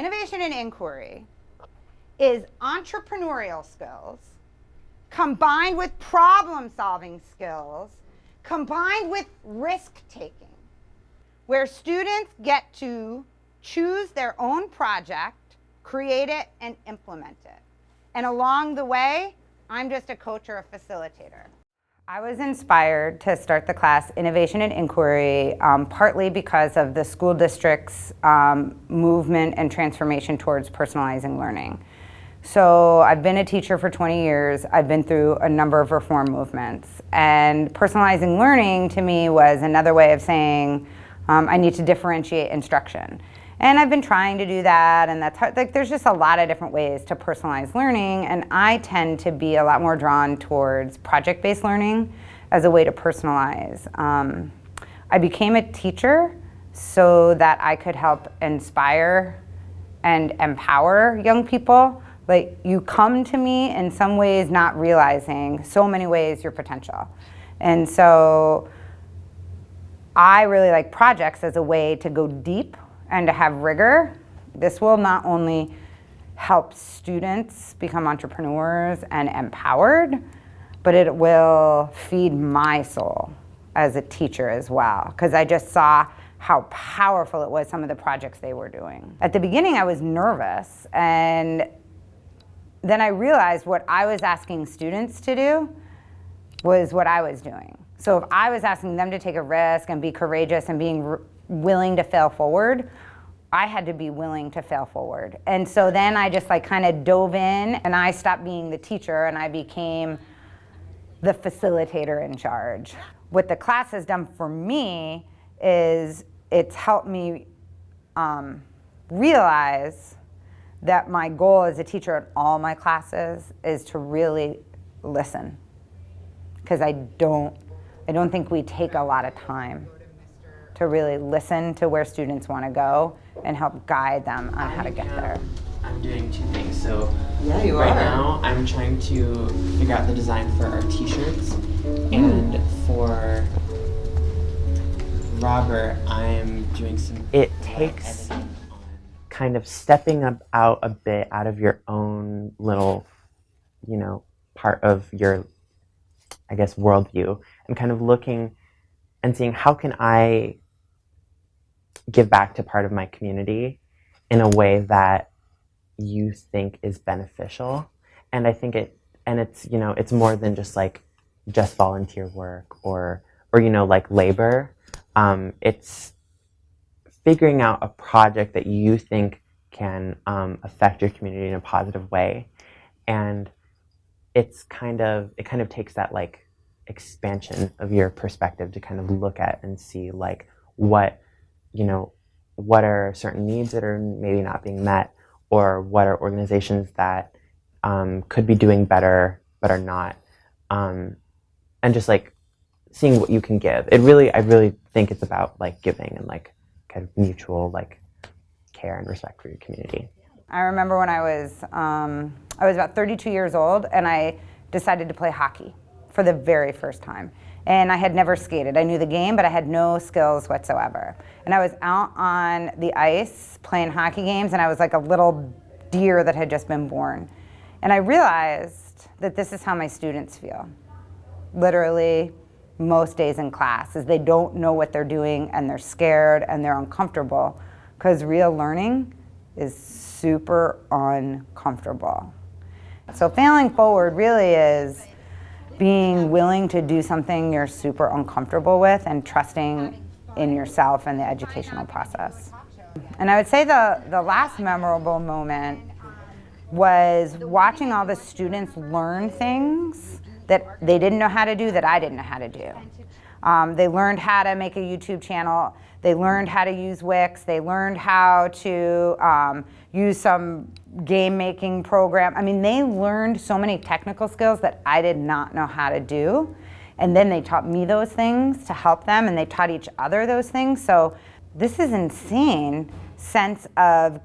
Innovation and inquiry is entrepreneurial skills combined with problem-solving skills, combined with risk-taking, where students get to choose their own project, create it, and implement it. And along the way, I'm just a coach or a facilitator. I was inspired to start the class Innovation and Inquiry partly because of the school district's movement and transformation towards personalizing learning. So I've been a teacher for 20 years. I've been through a number of reform movements. And personalizing learning to me was another way of saying I need to differentiate instruction. And I've been trying to do that, and that's hard. Like, there's just a lot of different ways to personalize learning, and I tend to be a lot more drawn towards project-based learning as a way to personalize. I became a teacher so that I could help inspire and empower young people. Like, you come to me in some ways not realizing so many ways your potential. And so I really like projects as a way to go deep and to have rigor. This will not only help students become entrepreneurs and empowered, but it will feed my soul as a teacher as well, because I just saw how powerful it was, some of the projects they were doing. At the beginning, I was nervous, and then I realized what I was asking students to do was what I was doing. So if I was asking them to take a risk and be courageous and being willing to fail forward, I had to be willing to fail forward. And so then I just like kind of dove in, and I stopped being the teacher and I became the facilitator in charge. What the class has done for me is it's helped me realize that my goal as a teacher in all my classes is to really listen. Because I don't think we take a lot of time to really listen to where students want to go and help guide them on how to get there. I'm doing two things. So yeah, you right are. now I'm trying to figure out the design for our t-shirts, and for Robert, I'm doing some It takes editing on kind of stepping out a bit out of your own little, part of your, I guess, worldview, and kind of looking and seeing how can I give back to part of my community in a way that you think is beneficial. And I think it's more than just volunteer work or like labor. It's figuring out a project that you think can affect your community in a positive way. And it kind of takes that like expansion of your perspective to kind of look at and see like what are certain needs that are maybe not being met, or what are organizations that could be doing better but are not, and just like seeing what you can give. I really think it's about like giving and like kind of mutual like care and respect for your community. I remember when I was about 32 years old, and I decided to play hockey for the very first time. And I had never skated. I knew the game, but I had no skills whatsoever. And I was out on the ice playing hockey games, and I was like a little deer that had just been born. And I realized that this is how my students feel. Literally, most days in class, is they don't know what they're doing, and they're scared, and they're uncomfortable, because real learning is super uncomfortable. So failing forward really is being willing to do something you're super uncomfortable with and trusting in yourself and the educational process. And I would say the last memorable moment was watching all the students learn things that they didn't know how to do that I didn't know how to do. They learned how to make a YouTube channel. They learned how to use Wix. They learned how to use some game making program. I mean, they learned so many technical skills that I did not know how to do. And then they taught me those things to help them, and they taught each other those things. So this is insane sense of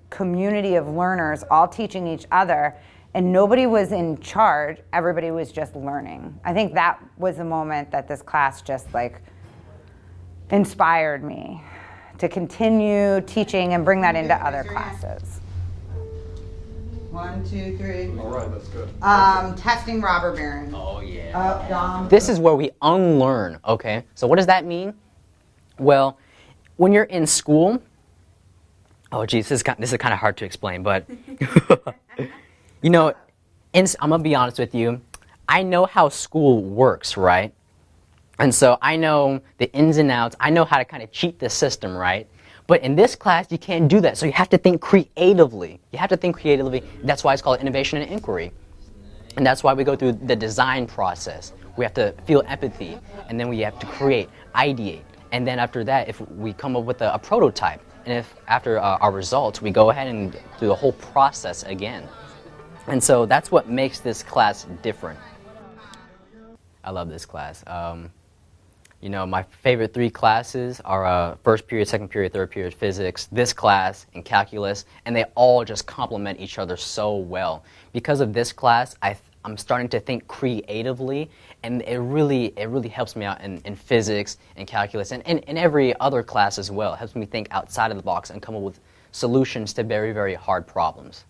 community of learners all teaching each other, and nobody was in charge. Everybody was just learning. I think that was the moment that this class just like inspired me to continue teaching and bring that into other classes. 1, 2, 3. All right, that's good. Testing robber baron. Oh, yeah. Oh, Dom. This is where we unlearn, okay? So what does that mean? Well, when you're in school, oh geez, this is kind of hard to explain, but you know, I'm gonna be honest with you. I know how school works, right? And so I know the ins and outs. I know how to kind of cheat the system, right? But in this class, you can't do that. So you have to think creatively. You have to think creatively. That's why it's called innovation and inquiry. And that's why we go through the design process. We have to feel empathy, and then we have to create, ideate. And then after that, if we come up with a prototype, and if after our results, we go ahead and do the whole process again. And so that's what makes this class different. I love this class. You know, my favorite 3 classes are first period, second period, third period physics, this class, and calculus, and they all just complement each other so well. Because of this class, I'm starting to think creatively, and it really helps me out in physics and calculus, and in every other class as well. It helps me think outside of the box and come up with solutions to very, very hard problems.